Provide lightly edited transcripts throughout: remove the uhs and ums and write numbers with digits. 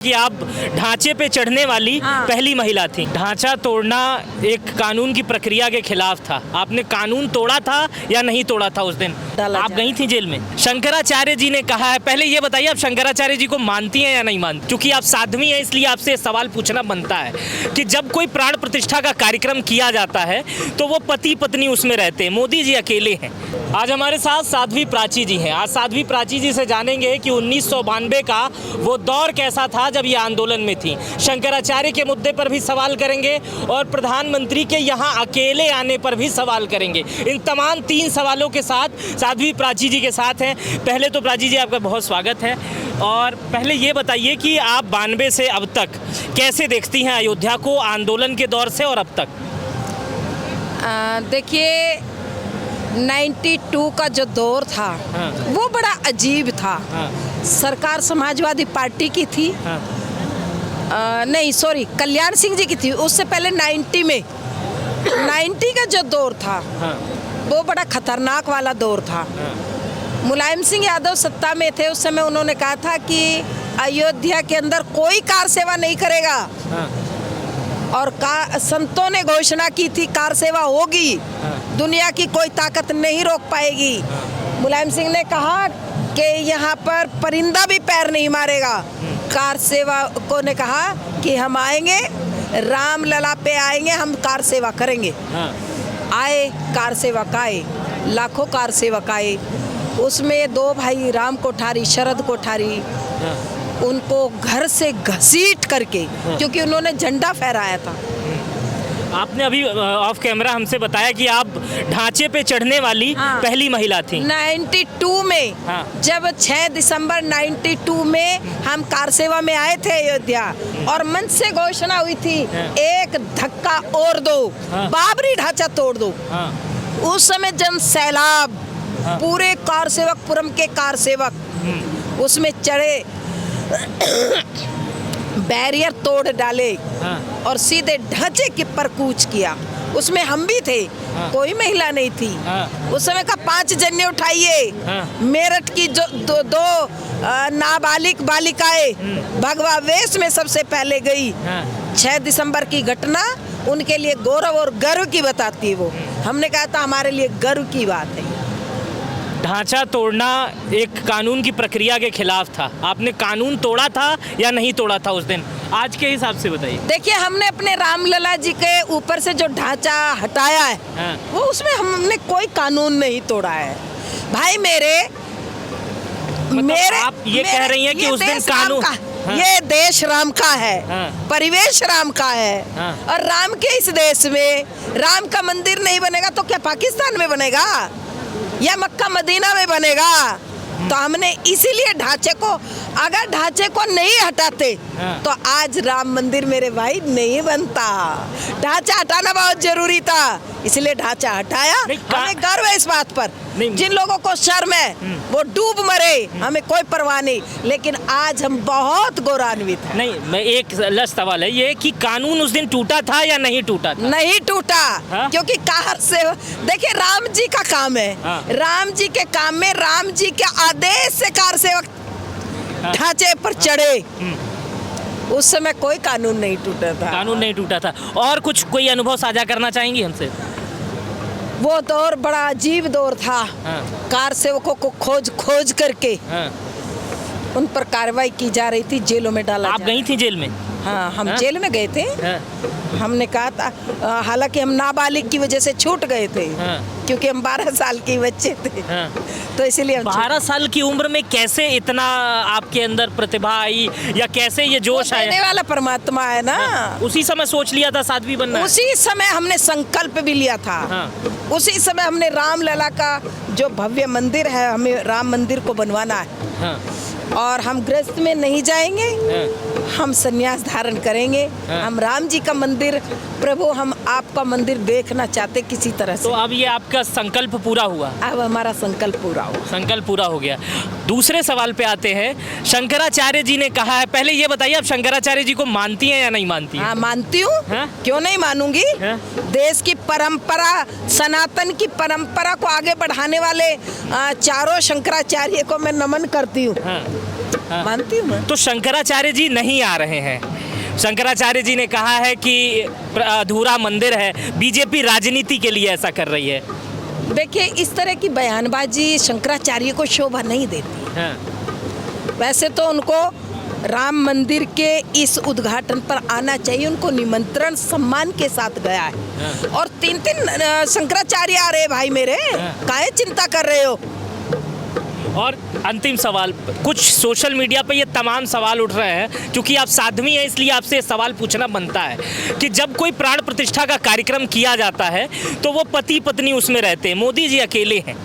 कि आप ढांचे पे चढ़ने वाली पहली महिला थी। ढांचा तोड़ना एक कानून की प्रक्रिया के खिलाफ था। आपने कानून तोड़ा था या नहीं तोड़ा था उस दिन? आप गई थी जेल में। शंकराचार्य जी ने कहा है, पहले ये बताइए आप शंकराचार्य जी को मानती हैं या नहीं मानती? क्योंकि आप साध्वी हैं इसलिए आपसे सवाल पूछना बनता है कि जब कोई प्राण प्रतिष्ठा का कार्यक्रम किया जाता है तो वो पति पत्नी उसमें रहते हैं, मोदी जी अकेले हैं। आज हमारे साथ साध्वी प्राची जी हैं। आज साध्वी प्राची जी से जानेंगे कि 1992 का वो दौर कैसा था जब ये आंदोलन में थी। शंकराचार्य के मुद्दे पर भी सवाल करेंगे और प्रधानमंत्री के यहाँ अकेले आने पर भी सवाल करेंगे। इन तमाम 3 सवालों के साथ साध्वी प्राची जी के साथ हैं। पहले तो प्राची जी आपका बहुत स्वागत है और पहले ये बताइए कि आप 92 से अब तक कैसे देखती हैं अयोध्या को, आंदोलन के दौर से और अब तक? देखिए 92 का जो दौर था वो बड़ा अजीब था। सरकार समाजवादी पार्टी की थी, नहीं सॉरी कल्याण सिंह जी की थी। उससे पहले 90 का जो दौर था वो बड़ा खतरनाक वाला दौर था। मुलायम सिंह यादव सत्ता में थे उस समय। उन्होंने कहा था कि अयोध्या के अंदर कोई कार सेवा नहीं करेगा और संतों ने घोषणा की थी कार सेवा होगी, दुनिया की कोई ताकत नहीं रोक पाएगी। मुलायम सिंह ने कहा कि यहाँ पर परिंदा भी पैर नहीं मारेगा। कार सेवा को ने कहा कि हम आएंगे, राम लला पे आएंगे, हम कार सेवा करेंगे। आए कार सेवक आए, लाखों कार सेवक आए। उसमें 2 भाई राम कोठारी, शरद कोठारी, उनको घर से घसीट करके, क्योंकि उन्होंने झंडा फहराया था। आपने अभी ऑफ कैमरा हमसे बताया कि आप ढांचे पे चढ़ने वाली पहली महिला थी 92 में। जब 6 दिसंबर 92 में हम कार सेवा में आए थे अयोध्या और मंच से घोषणा हुई थी एक धक्का और दो, बाबरी ढांचा तोड़ दो। उस समय जन सैलाब, पूरे कार सेवकपुरम के कार सेवक उसमें चढ़े, बैरियर तोड़ डाले और सीधे ढांचे के पर कूच किया। उसमें हम भी थे, कोई महिला नहीं थी। उस समय का 5 जने उठाइए। मेरठ की जो दो नाबालिग बालिकाएं भगवा वेश में सबसे पहले गई। 6 दिसंबर की घटना उनके लिए गौरव और गर्व की बताती है। वो हमने कहा था हमारे लिए गर्व की बात है। ढांचा तोड़ना एक कानून की प्रक्रिया के खिलाफ था। आपने कानून तोड़ा था या नहीं तोड़ा था उस दिन? आज के हिसाब से बताइए। देखिए हमने अपने रामलला जी के ऊपर से जो ढांचा हटाया है वो उसमें हमने कोई कानून नहीं तोड़ा है भाई। मेरे आप ये कह रही हैं कि उस दिन कानून, ये देश राम का है, परिवेश राम का है और राम के इस देश में राम का मंदिर नहीं बनेगा तो क्या पाकिस्तान में बनेगा या मक्का मदीना में बनेगा? तो हमने इसीलिए ढांचे को, अगर ढांचे को नहीं हटाते तो आज राम मंदिर मेरे भाई नहीं बनता। ढांचा हटाना बहुत जरूरी था, इसलिए ढांचा हटाया। हमें गर्व है इस बात पर। जिन लोगों को शर्म है वो डूब मरे, हमें कोई परवाह नहीं, लेकिन आज हम बहुत गौरवान्वित हैं। नहीं, मैं एक लस्ट सवाल है ये कि कानून उस दिन टूटा था या नहीं टूटा था? नहीं टूटा। क्योंकि कार से देखिए राम जी का काम है। राम जी के काम में राम जी के आदेश से कार सेवक ढांचे पर चढ़े। उस समय कोई कानून नहीं टूटा था। कानून नहीं टूटा था। और कुछ कोई अनुभव साझा करना चाहेंगी हमसे? वो दौर बड़ा अजीब दौर था। कार सेवकों को खोज करके उन पर कार्रवाई की जा रही थी, जेलों में डाला। आप गई थी जेल में? हाँ, हम जेल में गए थे। हमने कहा था, हालांकि हम नाबालिग की वजह से छूट गए थे क्योंकि हम 12 साल के बच्चे थे। तो इसीलिए 12 साल की उम्र में कैसे इतना आपके अंदर प्रतिभा आई या कैसे ये जोश आया? देने वाला परमात्मा है ना। उसी समय सोच लिया था साध्वी बनना? उसी समय हमने संकल्प भी लिया था। उसी समय हमने राम लला का जो भव्य मंदिर है, हमें राम मंदिर को बनवाना है और हम गृहस्थ में नहीं जाएंगे, हम संन्यास धारण करेंगे। हम राम जी का मंदिर, प्रभु हम आपका मंदिर देखना चाहते किसी तरह से। तो अब ये आपका संकल्प पूरा हुआ? अब हमारा संकल्प पूरा हुआ। संकल्प पूरा हो गया। दूसरे सवाल पे आते हैं। शंकराचार्य जी ने कहा है, पहले ये बताइए आप शंकराचार्य जी को मानती हैं या नहीं मानती हैं? हाँ मानती हूँ, क्यों नहीं मानूंगी। देश की परंपरा, सनातन की परंपरा को आगे बढ़ाने वाले चारों शंकराचार्य को मैं नमन करती हूँ। हाँ। मानती हूँ मैं। तो शंकराचार्य जी नहीं आ रहे हैं। शंकराचार्य जी ने कहा है कि अधूरा मंदिर है, बीजेपी राजनीति के लिए ऐसा कर रही है। देखिए, इस तरह की बयानबाजी शंकराचार्य को शोभा नहीं देती। हाँ। वैसे तो उनको राम मंदिर के इस उद्घाटन पर आना चाहिए, उनको निमंत्रण सम्मान के साथ गया है। और 3-3 शंकराचार्य आ रहे भाई मेरे, काहे चिंता कर रहे हो? और अंतिम सवाल, कुछ सोशल मीडिया पे ये तमाम सवाल उठ रहे हैं, क्योंकि आप साध्वी हैं इसलिए आपसे ये सवाल पूछना बनता है कि जब कोई प्राण प्रतिष्ठा का कार्यक्रम किया जाता है तो वो पति पत्नी उसमें रहते हैं, मोदी जी अकेले हैं।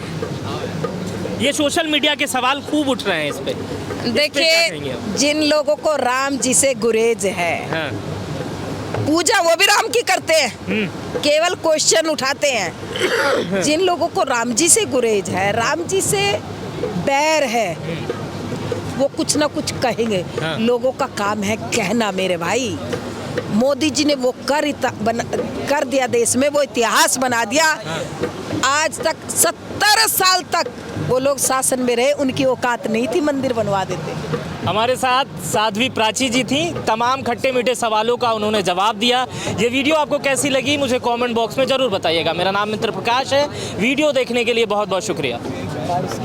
ये सोशल मीडिया के सवाल खूब उठ रहे हैं इस पे। देखिए, जिन लोगों को राम जी से गुरेज है, हाँ। पूजा वो भी राम की करते हैं, केवल क्वेश्चन उठाते हैं। जिन लोगों को राम जी से गुरेज है, राम जी से बैर है, वो कुछ ना कुछ कहेंगे। हाँ। लोगों का काम है कहना मेरे भाई। मोदी जी ने वो कर दिया देश में, वो इतिहास बना दिया। आज तक 70 साल तक वो लोग शासन में रहे, उनकी औकात नहीं थी मंदिर बनवा देते। हमारे साथ साध्वी प्राची जी थी, तमाम खट्टे मीठे सवालों का उन्होंने जवाब दिया। ये वीडियो आपको कैसी लगी मुझे कमेंट बॉक्स में ज़रूर बताइएगा। मेरा नाम मित्र प्रकाश है। वीडियो देखने के लिए बहुत बहुत शुक्रिया।